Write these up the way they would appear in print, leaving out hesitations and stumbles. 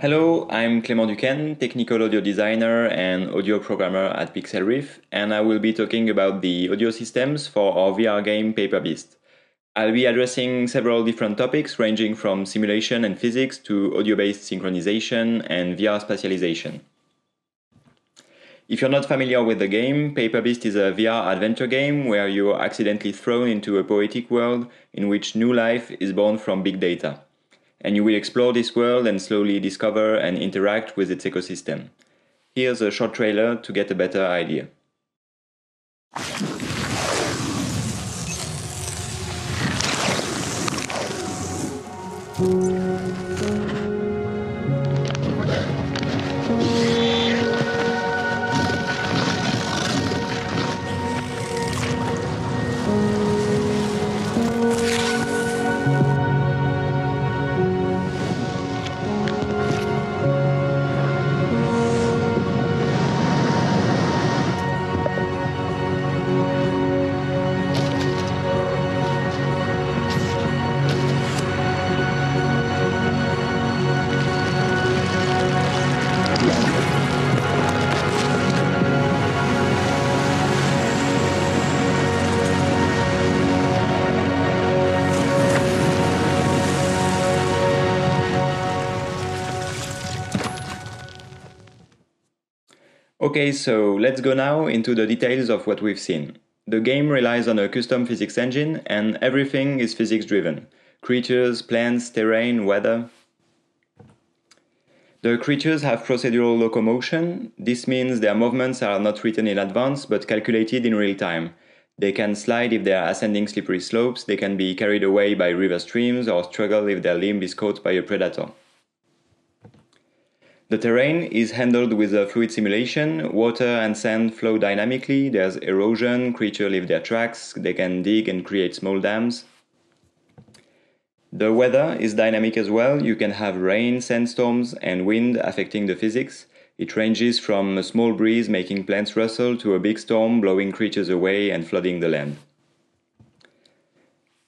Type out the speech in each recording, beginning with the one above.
Hello, I'm Clement Duquesne, technical audio designer and audio programmer at Reef, and I will be talking about the audio systems for our VR game Paper Beast. I'll be addressing several different topics ranging from simulation and physics to audio-based synchronization and VR spatialization. If you're not familiar with the game, Paper Beast is a VR adventure game where you're accidentally thrown into a poetic world in which new life is born from big data. And you will explore this world and slowly discover and interact with its ecosystem. Here's a short trailer to get a better idea. Okay, so let's go now into the details of what we've seen. The game relies on a custom physics engine and everything is physics driven. Creatures, plants, terrain, weather. The creatures have procedural locomotion. This means their movements are not written in advance but calculated in real time. They can slide if they are ascending slippery slopes, they can be carried away by river streams or struggle if their limb is caught by a predator. The terrain is handled with a fluid simulation. Water and sand flow dynamically, there's erosion, creatures leave their tracks, they can dig and create small dams. The weather is dynamic as well. You can have rain, sandstorms, and wind affecting the physics. It ranges from a small breeze making plants rustle to a big storm blowing creatures away and flooding the land.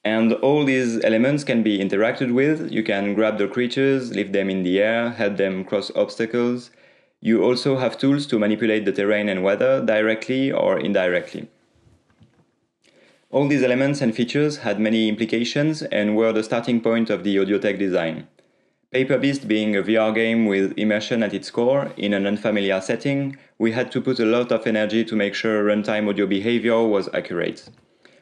And all these elements can be interacted with. You can grab the creatures, lift them in the air, help them cross obstacles. You also have tools to manipulate the terrain and weather directly or indirectly. All these elements and features had many implications and were the starting point of the audio tech design. Paper Beast being a VR game with immersion at its core, in an unfamiliar setting, we had to put a lot of energy to make sure runtime audio behavior was accurate.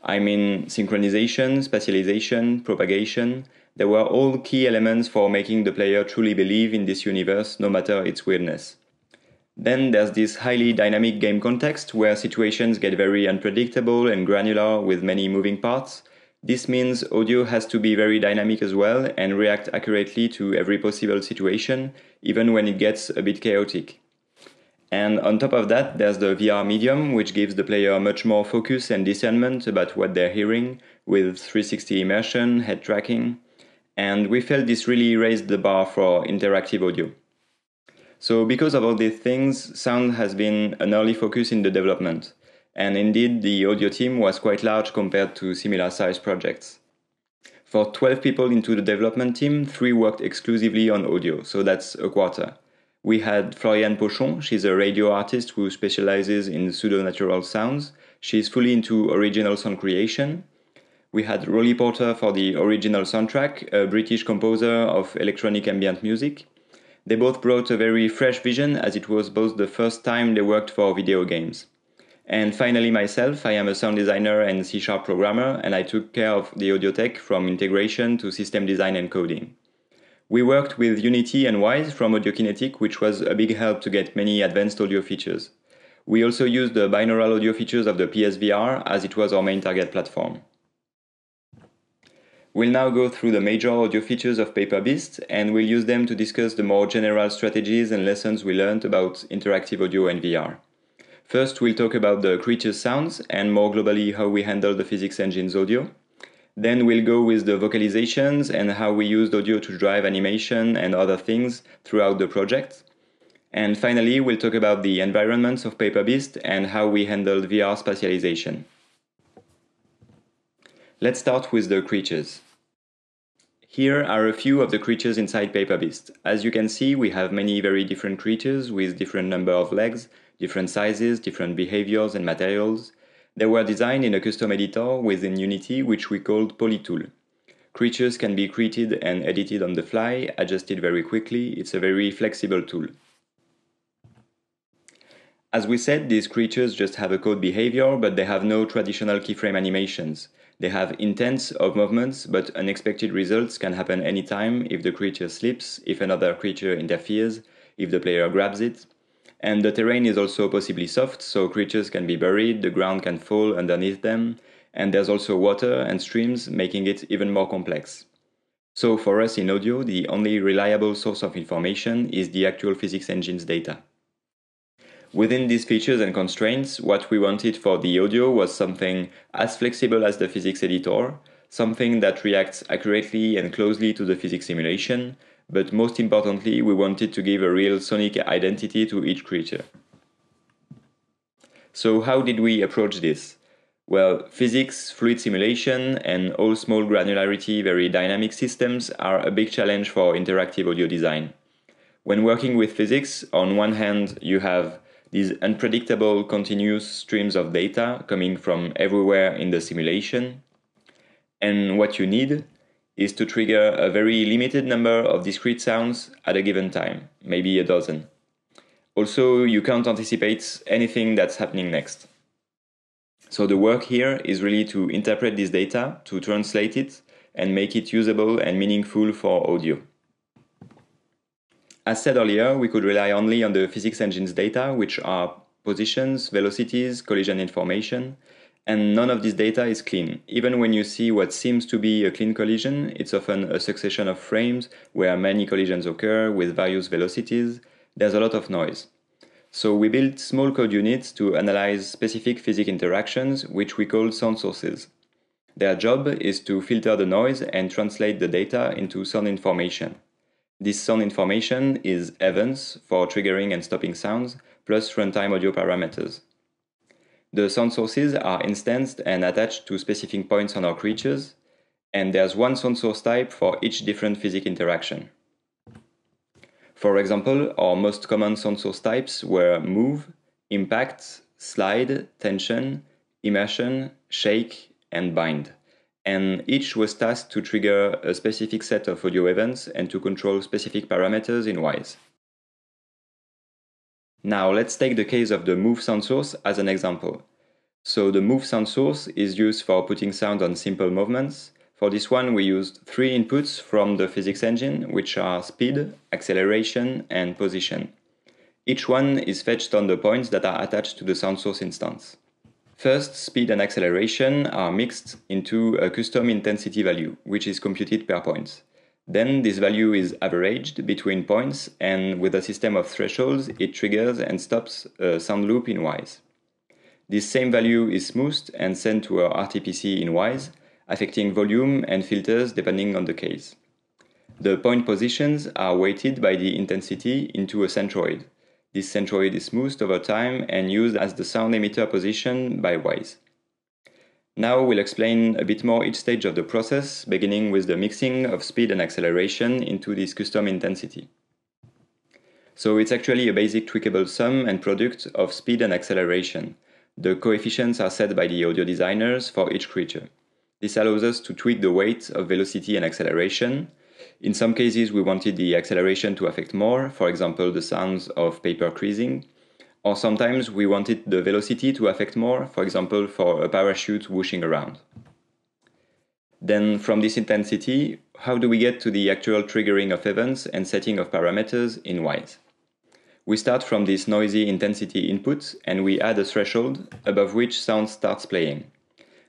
I mean synchronization, spatialization, propagation. They were all key elements for making the player truly believe in this universe, no matter its weirdness. Then there's this highly dynamic game context where situations get very unpredictable and granular with many moving parts. This means audio has to be very dynamic as well and react accurately to every possible situation, even when it gets a bit chaotic. And on top of that, there's the VR medium, which gives the player much more focus and discernment about what they're hearing, with 360 immersion, head tracking, and we felt this really raised the bar for interactive audio. So because of all these things, sound has been an early focus in the development, and indeed the audio team was quite large compared to similar sized projects. For 12 people into the development team, 3 worked exclusively on audio, so that's a quarter. We had Floriane Pochon, she's a radio artist who specializes in pseudo-natural sounds. She's fully into original sound creation. We had Rolly Porter for the original soundtrack, a British composer of electronic ambient music. They both brought a very fresh vision as it was both the first time they worked for video games. And finally myself, I am a sound designer and C# programmer, and I took care of the audio tech from integration to system design and coding. We worked with Unity and Wise from Audiokinetic, which was a big help to get many advanced audio features. We also used the binaural audio features of the PSVR as it was our main target platform. We'll now go through the major audio features of Paper Beast, and we'll use them to discuss the more general strategies and lessons we learned about interactive audio and VR. First, we'll talk about the creature's sounds, and more globally how we handle the physics engine's audio. Then we'll go with the vocalizations and how we used audio to drive animation and other things throughout the project. And finally, we'll talk about the environments of Paper Beast and how we handled VR spatialization. Let's start with the creatures. Here are a few of the creatures inside Paper Beast. As you can see, we have many very different creatures with different number of legs, different sizes, different behaviors and materials. They were designed in a custom editor within Unity, which we called Polytool. Creatures can be created and edited on the fly, adjusted very quickly. It's a very flexible tool. As we said, these creatures just have a code behavior, but they have no traditional keyframe animations. They have intents of movements, but unexpected results can happen anytime if the creature slips, if another creature interferes, if the player grabs it. And the terrain is also possibly soft, so creatures can be buried, the ground can fall underneath them, and there's also water and streams, making it even more complex. So for us in audio, the only reliable source of information is the actual physics engine's data. Within these features and constraints, what we wanted for the audio was something as flexible as the physics editor, something that reacts accurately and closely to the physics simulation, but most importantly, we wanted to give a real sonic identity to each creature. So how did we approach this? Well, physics, fluid simulation, and all small granularity, very dynamic systems are a big challenge for interactive audio design. When working with physics, on one hand, you have these unpredictable continuous streams of data coming from everywhere in the simulation. And what you need is to trigger a very limited number of discrete sounds at a given time, maybe a dozen. Also, you can't anticipate anything that's happening next. So the work here is really to interpret this data, to translate it, and make it usable and meaningful for audio. As said earlier, we could rely only on the physics engine's data, which are positions, velocities, collision information, and none of this data is clean. Even when you see what seems to be a clean collision, it's often a succession of frames where many collisions occur with various velocities. There's a lot of noise. So we built small code units to analyze specific physics interactions, which we call sound sources. Their job is to filter the noise and translate the data into sound information. This sound information is events for triggering and stopping sounds, plus runtime audio parameters. The sound sources are instanced and attached to specific points on our creatures, and there's one sound source type for each different physics interaction. For example, our most common sound source types were move, impact, slide, tension, immersion, shake, and bind. And each was tasked to trigger a specific set of audio events and to control specific parameters in WISE. Now let's take the case of the move sound source as an example. So the move sound source is used for putting sound on simple movements. For this one we used 3 inputs from the physics engine, which are speed, acceleration, and position. Each one is fetched on the points that are attached to the sound source instance. First, speed and acceleration are mixed into a custom intensity value, which is computed per point. Then this value is averaged between points, and with a system of thresholds, it triggers and stops a sound loop in WISE. This same value is smoothed and sent to our RTPC in WISE, affecting volume and filters depending on the case. The point positions are weighted by the intensity into a centroid. This centroid is smoothed over time and used as the sound emitter position by WISE. Now we'll explain a bit more each stage of the process, beginning with the mixing of speed and acceleration into this custom intensity. So it's actually a basic tweakable sum and product of speed and acceleration. The coefficients are set by the audio designers for each creature. This allows us to tweak the weight of velocity and acceleration. In some cases, we wanted the acceleration to affect more, for example, the sounds of paper creasing. Or sometimes we wanted the velocity to affect more, for example, for a parachute whooshing around. Then from this intensity, how do we get to the actual triggering of events and setting of parameters in WISE? We start from this noisy intensity input and we add a threshold above which sound starts playing.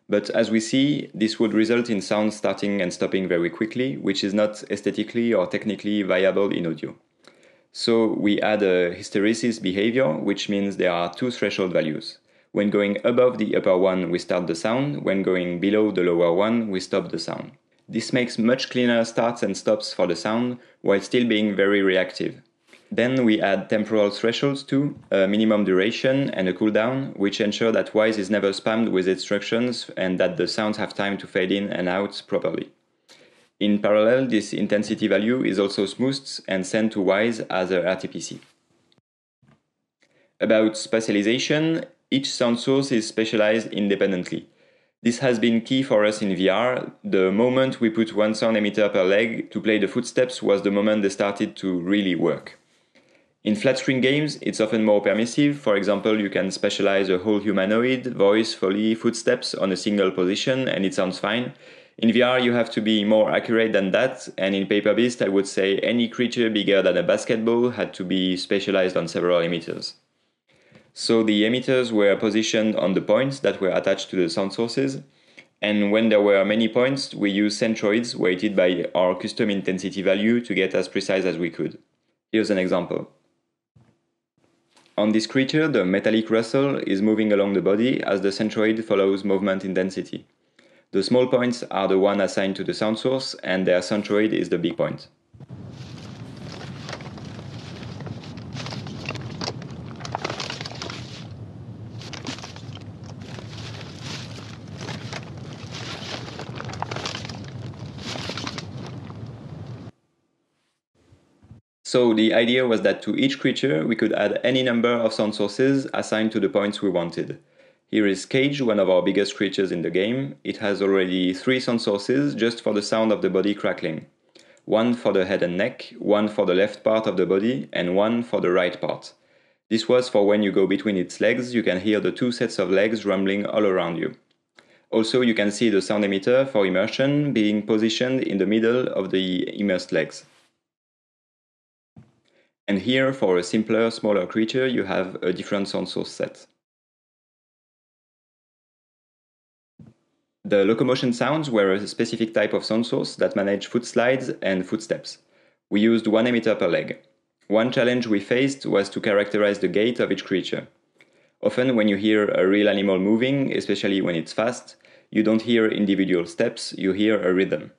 But as we see, this would result in sound starting and stopping very quickly, which is not aesthetically or technically viable in audio. So we add a hysteresis behavior, which means there are 2 threshold values. When going above the upper one, we start the sound. When going below the lower one, we stop the sound. This makes much cleaner starts and stops for the sound, while still being very reactive. Then we add temporal thresholds too, a minimum duration and a cooldown, which ensure that WISE is never spammed with instructions and that the sounds have time to fade in and out properly. In parallel, this intensity value is also smoothed and sent to WISE as a RTPC. About spatialization, each sound source is specialized independently. This has been key for us in VR. The moment we put one sound emitter per leg to play the footsteps was the moment they started to really work. In flat-screen games, it's often more permissive. For example, you can specialize a whole humanoid, voice, foley, footsteps on a single position, and it sounds fine. In VR, you have to be more accurate than that, and in Paper Beast, I would say any creature bigger than a basketball had to be specialized on several emitters. So the emitters were positioned on the points that were attached to the sound sources, and when there were many points, we used centroids weighted by our custom intensity value to get as precise as we could. Here's an example. On this creature, the metallic rustle is moving along the body as the centroid follows movement intensity. The small points are the one assigned to the sound source, and their centroid is the big point. So the idea was that to each creature we could add any number of sound sources assigned to the points we wanted. Here is Cage, one of our biggest creatures in the game. It has already 3 sound sources just for the sound of the body crackling. 1 for the head and neck, 1 for the left part of the body, and 1 for the right part. This was for when you go between its legs, you can hear the 2 sets of legs rumbling all around you. Also, you can see the sound emitter for immersion being positioned in the middle of the immersed legs. And here, for a simpler, smaller creature, you have a different sound source set. The locomotion sounds were a specific type of sound source that managed foot slides and footsteps. We used 1 emitter per leg. One challenge we faced was to characterize the gait of each creature. Often when you hear a real animal moving, especially when it's fast, you don't hear individual steps, you hear a rhythm.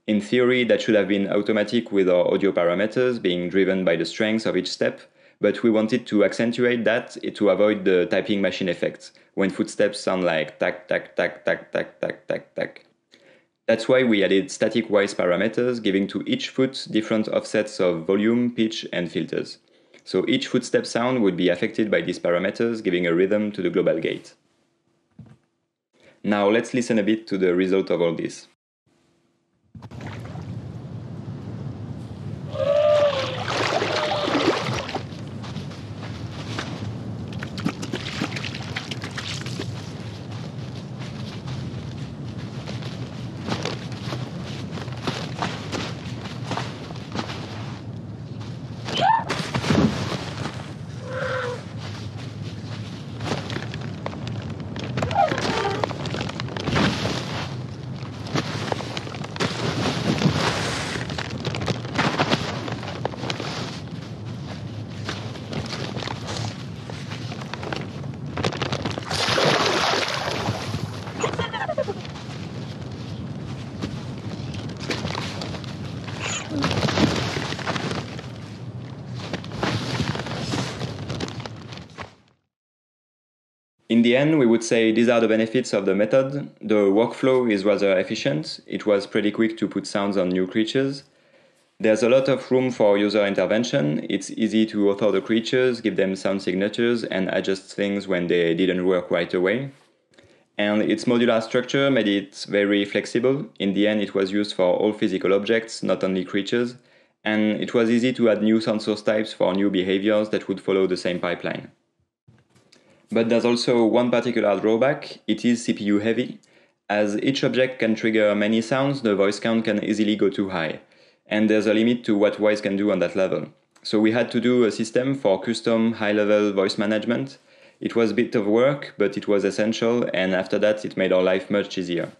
In theory, that should have been automatic with our audio parameters being driven by the strength of each step, but we wanted to accentuate that to avoid the typing machine effect, when footsteps sound like tack, tack, tack, tack, tack, tack, tack, tack. That's why we added static WISE parameters, giving to each foot different offsets of volume, pitch, and filters. So each footstep sound would be affected by these parameters, giving a rhythm to the global gait. Now let's listen a bit to the result of all this. In the end, we would say these are the benefits of the method. The workflow is rather efficient. It was pretty quick to put sounds on new creatures. There's a lot of room for user intervention. It's easy to author the creatures, give them sound signatures, and adjust things when they didn't work right away. And its modular structure made it very flexible. In the end, it was used for all physical objects, not only creatures. And it was easy to add new sound source types for new behaviors that would follow the same pipeline. But there's also one particular drawback. It is CPU heavy. As each object can trigger many sounds, the voice count can easily go too high. And there's a limit to what WISE can do on that level. So we had to do a system for custom high-level voice management. It was a bit of work, but it was essential, and after that it made our life much easier.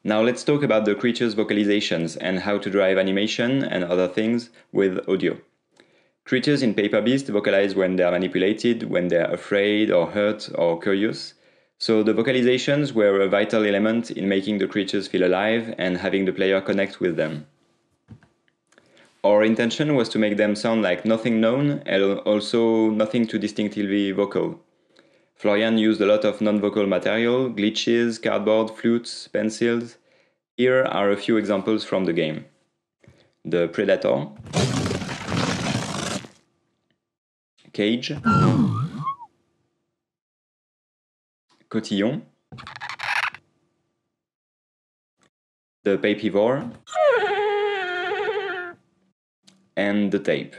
Now let's talk about the creature's vocalizations and how to drive animation and other things with audio. Creatures in Paper Beast vocalize when they are manipulated, when they are afraid or hurt or curious. So the vocalizations were a vital element in making the creatures feel alive and having the player connect with them. Our intention was to make them sound like nothing known and also nothing too distinctively vocal. Florian used a lot of non-vocal material, glitches, cardboard, flutes, pencils. Here are a few examples from the game. The Predator, Cage, Cotillon, the Papivore, and the Tape.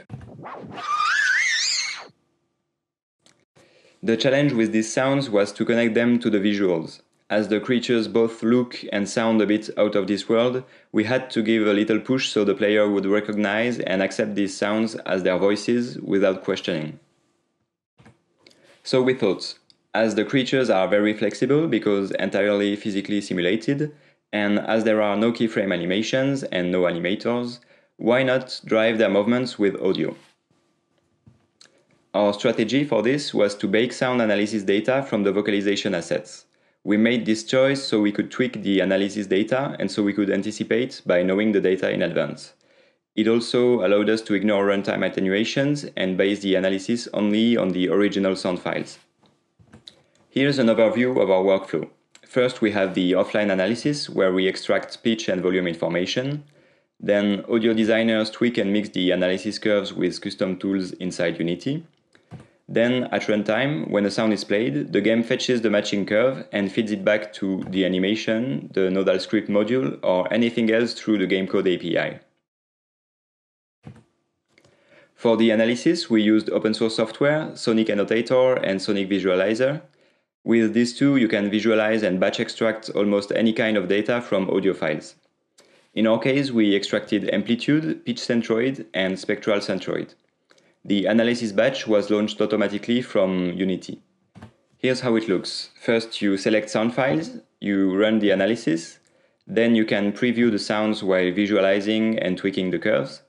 The challenge with these sounds was to connect them to the visuals. As the creatures both look and sound a bit out of this world, we had to give a little push so the player would recognize and accept these sounds as their voices without questioning. So we thought, as the creatures are very flexible because entirely physically simulated, and as there are no keyframe animations and no animators, why not drive their movements with audio? Our strategy for this was to bake sound analysis data from the vocalization assets. We made this choice so we could tweak the analysis data and so we could anticipate by knowing the data in advance. It also allowed us to ignore runtime attenuations and base the analysis only on the original sound files. Here's an overview of our workflow. First, we have the offline analysis where we extract pitch and volume information. Then audio designers tweak and mix the analysis curves with custom tools inside Unity. Then, at runtime, when a sound is played, the game fetches the matching curve and feeds it back to the animation, the nodal script module, or anything else through the Gamecode API. For the analysis, we used open source software, Sonic Annotator and Sonic Visualizer. With these two, you can visualize and batch extract almost any kind of data from audio files. In our case, we extracted amplitude, pitch centroid, and spectral centroid. The analysis batch was launched automatically from Unity. Here's how it looks. First, you select sound files, you run the analysis, then you can preview the sounds while visualizing and tweaking the curves,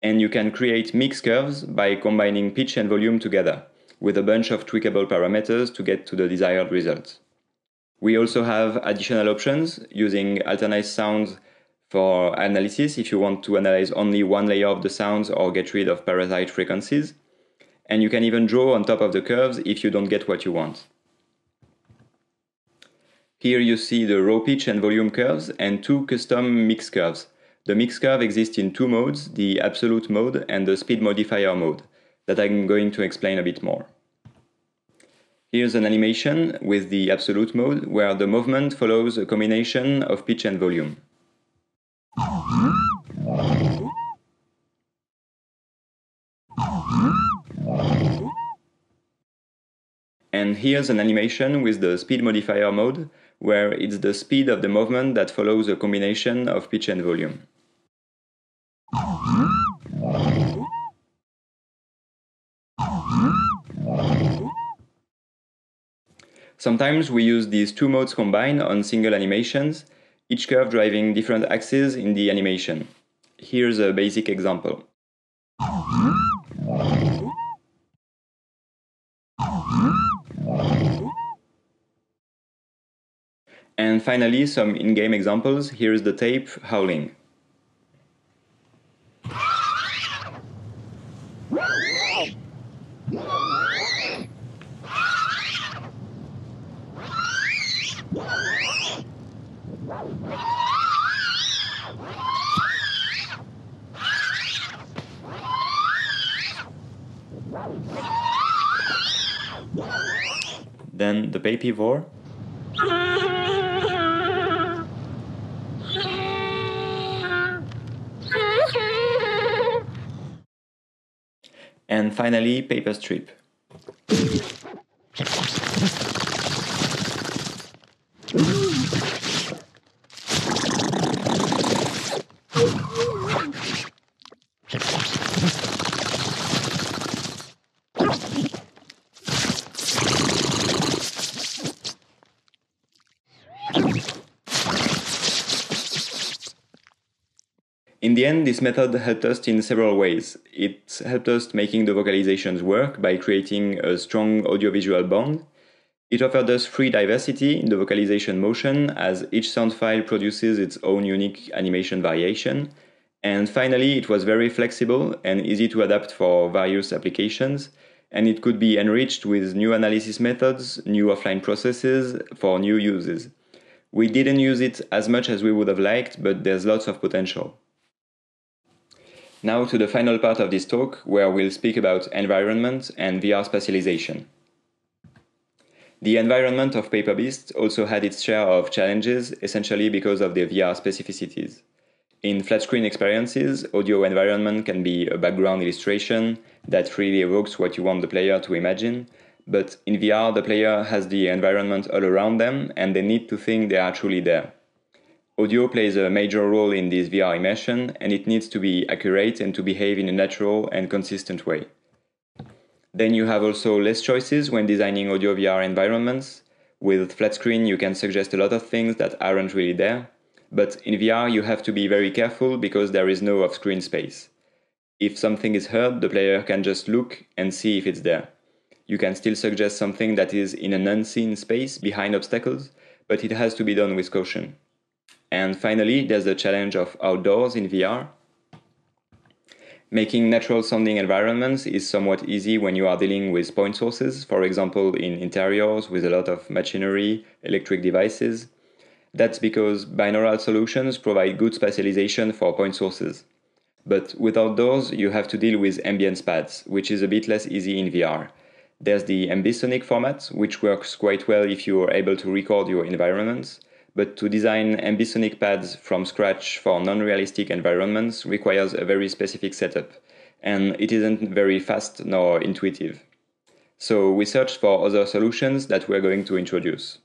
and you can create mix curves by combining pitch and volume together, with a bunch of tweakable parameters to get to the desired result. We also have additional options using alternate sounds for analysis if you want to analyze only one layer of the sounds or get rid of parasite frequencies. And you can even draw on top of the curves if you don't get what you want. Here you see the raw pitch and volume curves and two custom mix curves. The mix curve exists in two modes, the absolute mode and the speed modifier mode, that I'm going to explain a bit more. Here's an animation with the absolute mode where the movement follows a combination of pitch and volume. And here's an animation with the speed modifier mode, where it's the speed of the movement that follows a combination of pitch and volume. Sometimes we use these two modes combined on single animations, each curve driving different axes in the animation. Here's a basic example. And finally, some in-game examples. Here's the tape howling. Then the Papivore. And finally, Paper Strip. In the end, this method helped us in several ways. It helped us making the vocalizations work by creating a strong audiovisual bond. It offered us free diversity in the vocalization motion, as each sound file produces its own unique animation variation. And finally, it was very flexible and easy to adapt for various applications, and it could be enriched with new analysis methods, new offline processes for new uses. We didn't use it as much as we would have liked, but there's lots of potential. Now to the final part of this talk, where we'll speak about environment and VR spatialization. The environment of PaperBeast also had its share of challenges, essentially because of the VR specificities. In flat-screen experiences, audio environment can be a background illustration that freely evokes what you want the player to imagine, but in VR the player has the environment all around them and they need to think they are truly there. Audio plays a major role in this VR immersion and it needs to be accurate and to behave in a natural and consistent way. Then you have also less choices when designing audio VR environments. With flat screen you can suggest a lot of things that aren't really there, but in VR you have to be very careful because there is no off-screen space. If something is heard, the player can just look and see if it's there. You can still suggest something that is in an unseen space behind obstacles, but it has to be done with caution. And finally, there's the challenge of outdoors in VR. Making natural sounding environments is somewhat easy when you are dealing with point sources, for example in interiors with a lot of machinery, electric devices. That's because binaural solutions provide good spatialization for point sources. But with outdoors, you have to deal with ambience pads, which is a bit less easy in VR. There's the ambisonic format, which works quite well if you are able to record your environments, but to design ambisonic pads from scratch for non-realistic environments requires a very specific setup, and it isn't very fast nor intuitive. So we searched for other solutions that we're going to introduce.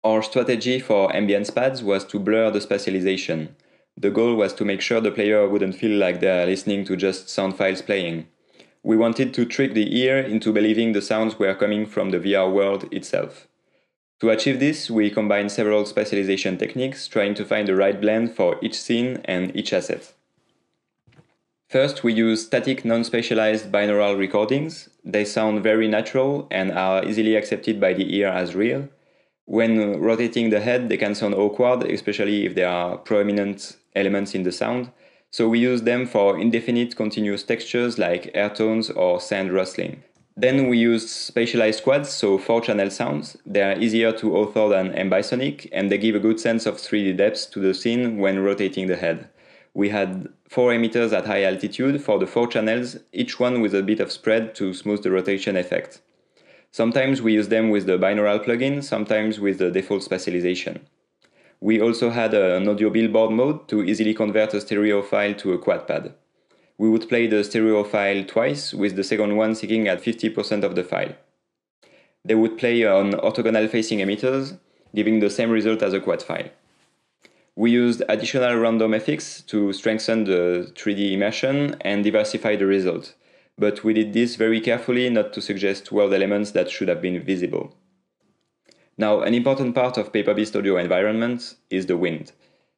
Our strategy for ambience pads was to blur the spatialization. The goal was to make sure the player wouldn't feel like they're listening to just sound files playing. We wanted to trick the ear into believing the sounds were coming from the VR world itself. To achieve this, we combined several spatialization techniques, trying to find the right blend for each scene and each asset. First, we use static non-spatialized binaural recordings. They sound very natural and are easily accepted by the ear as real. When rotating the head, they can sound awkward, especially if there are prominent elements in the sound. So we use them for indefinite continuous textures like air tones or sand rustling. Then we used spatialized quads, so 4-channel sounds. They are easier to author than ambisonic, and they give a good sense of 3D depth to the scene when rotating the head. We had 4 emitters at high altitude for the 4 channels, each one with a bit of spread to smooth the rotation effect. Sometimes we use them with the binaural plugin, sometimes with the default spatialization. We also had an audio billboard mode to easily convert a stereo file to a quad pad. We would play the stereo file twice, with the second one sitting at 50% of the file. They would play on orthogonal facing emitters, giving the same result as a quad file. We used additional random effects to strengthen the 3D immersion and diversify the result, but we did this very carefully not to suggest world elements that should have been visible. Now, an important part of PaperBeast audio environment is the wind.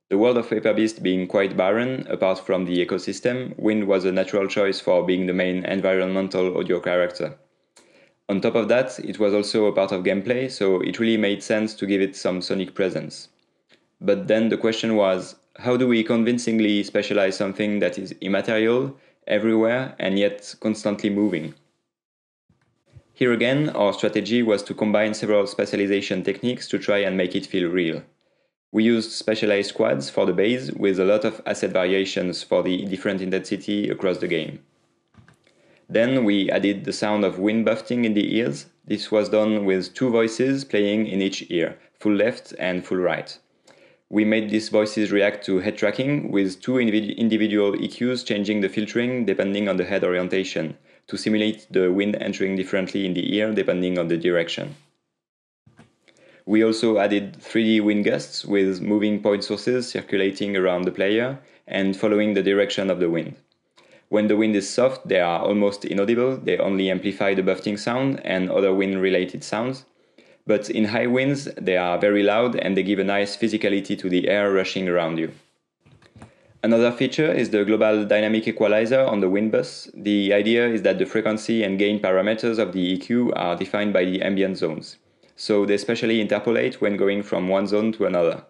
The world of PaperBeast being quite barren, apart from the ecosystem, wind was a natural choice for being the main environmental audio character. On top of that, it was also a part of gameplay, so it really made sense to give it some sonic presence. But then the question was, how do we convincingly spatialize something that is immaterial, everywhere, and yet constantly moving? Here again, our strategy was to combine several spatialization techniques to try and make it feel real. We used specialized quads for the bass with a lot of asset variations for the different intensity across the game. Then we added the sound of wind buffeting in the ears. This was done with 2 voices playing in each ear, full left and full right. We made these voices react to head tracking with 2 individual EQs changing the filtering depending on the head orientation to simulate the wind entering differently in the ear depending on the direction. We also added 3D wind gusts with moving point sources circulating around the player and following the direction of the wind. When the wind is soft, they are almost inaudible, they only amplify the buffeting sound and other wind-related sounds. But in high winds, they are very loud and they give a nice physicality to the air rushing around you. Another feature is the global dynamic equalizer on the wind bus. The idea is that the frequency and gain parameters of the EQ are defined by the ambient zones. So they specially interpolate when going from one zone to another.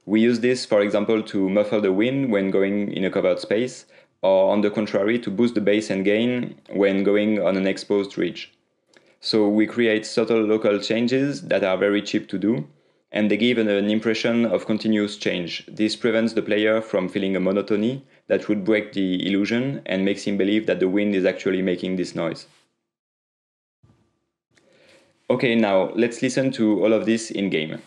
We use this, for example, to muffle the wind when going in a covered space, or on the contrary, to boost the bass and gain when going on an exposed ridge. So we create subtle local changes that are very cheap to do, and they give an impression of continuous change. This prevents the player from feeling a monotony that would break the illusion and makes him believe that the wind is actually making this noise. Okay, now let's listen to all of this in-game.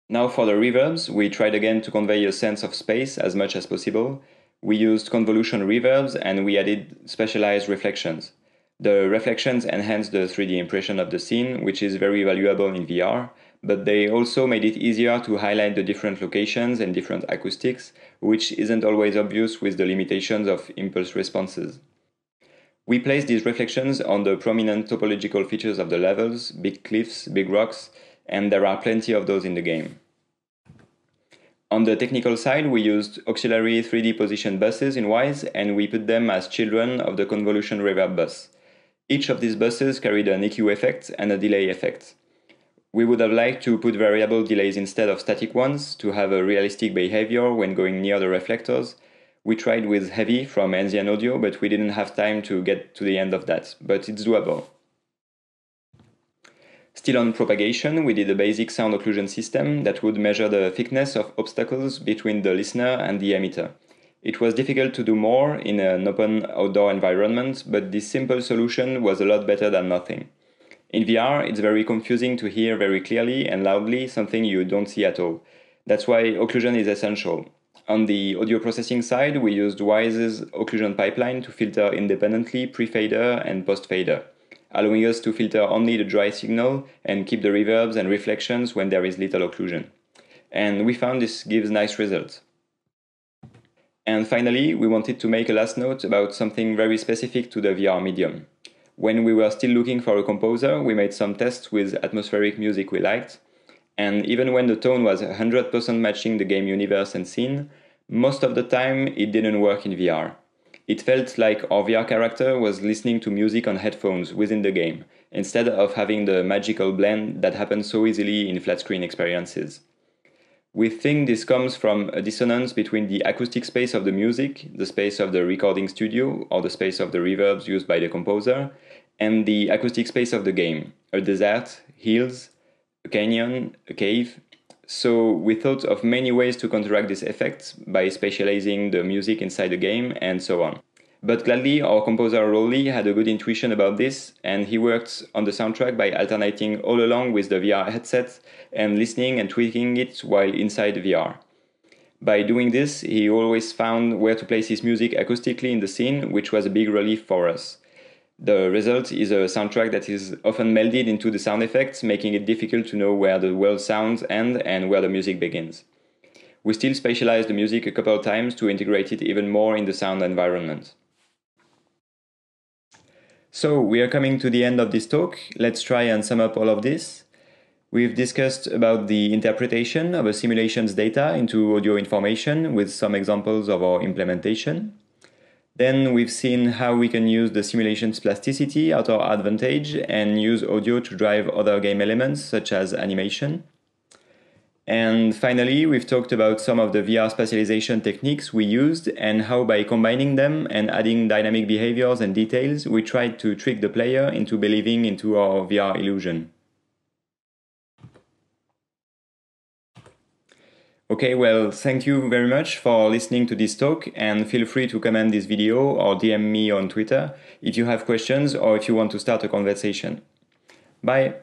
Now for the reverbs, we tried again to convey a sense of space as much as possible. We used convolution reverbs and we added specialized reflections. The reflections enhance the 3D impression of the scene, which is very valuable in VR, but they also made it easier to highlight the different locations and different acoustics, which isn't always obvious with the limitations of impulse responses. We placed these reflections on the prominent topological features of the levels, big cliffs, big rocks, and there are plenty of those in the game. On the technical side, we used auxiliary 3D position buses in WISE, and we put them as children of the convolution reverb bus. Each of these buses carried an EQ effect and a delay effect. We would have liked to put variable delays instead of static ones to have a realistic behavior when going near the reflectors. We tried with heavy from Enzian Audio, but we didn't have time to get to the end of that, but it's doable. Still on propagation, we did a basic sound occlusion system that would measure the thickness of obstacles between the listener and the emitter. It was difficult to do more in an open outdoor environment, but this simple solution was a lot better than nothing. In VR, it's very confusing to hear very clearly and loudly something you don't see at all. That's why occlusion is essential. On the audio processing side, we used WISE's occlusion pipeline to filter independently pre-fader and post-fader, allowing us to filter only the dry signal and keep the reverbs and reflections when there is little occlusion. And we found this gives nice results. And finally, we wanted to make a last note about something very specific to the VR medium. When we were still looking for a composer, we made some tests with atmospheric music we liked, and even when the tone was 100% matching the game universe and scene, most of the time it didn't work in VR. It felt like our VR character was listening to music on headphones within the game, instead of having the magical blend that happens so easily in flat-screen experiences. We think this comes from a dissonance between the acoustic space of the music, the space of the recording studio, or the space of the reverbs used by the composer, and the acoustic space of the game, a desert, hills, a canyon, a cave. So we thought of many ways to counteract this effect by spatializing the music inside the game and so on. But gladly, our composer Rolly had a good intuition about this, and he worked on the soundtrack by alternating all along with the VR headset and listening and tweaking it while inside VR. By doing this, he always found where to place his music acoustically in the scene, which was a big relief for us. The result is a soundtrack that is often melded into the sound effects, making it difficult to know where the world sounds end and where the music begins. We still spatialized the music a couple of times to integrate it even more in the sound environment. So, we are coming to the end of this talk. Let's try and sum up all of this. We've discussed about the interpretation of a simulation's data into audio information with some examples of our implementation. Then we've seen how we can use the simulation's plasticity at our advantage and use audio to drive other game elements such as animation. And finally, we've talked about some of the VR spatialization techniques we used and how by combining them and adding dynamic behaviors and details, we tried to trick the player into believing into our VR illusion. Okay, well, thank you very much for listening to this talk, and feel free to comment this video or DM me on Twitter if you have questions or if you want to start a conversation. Bye!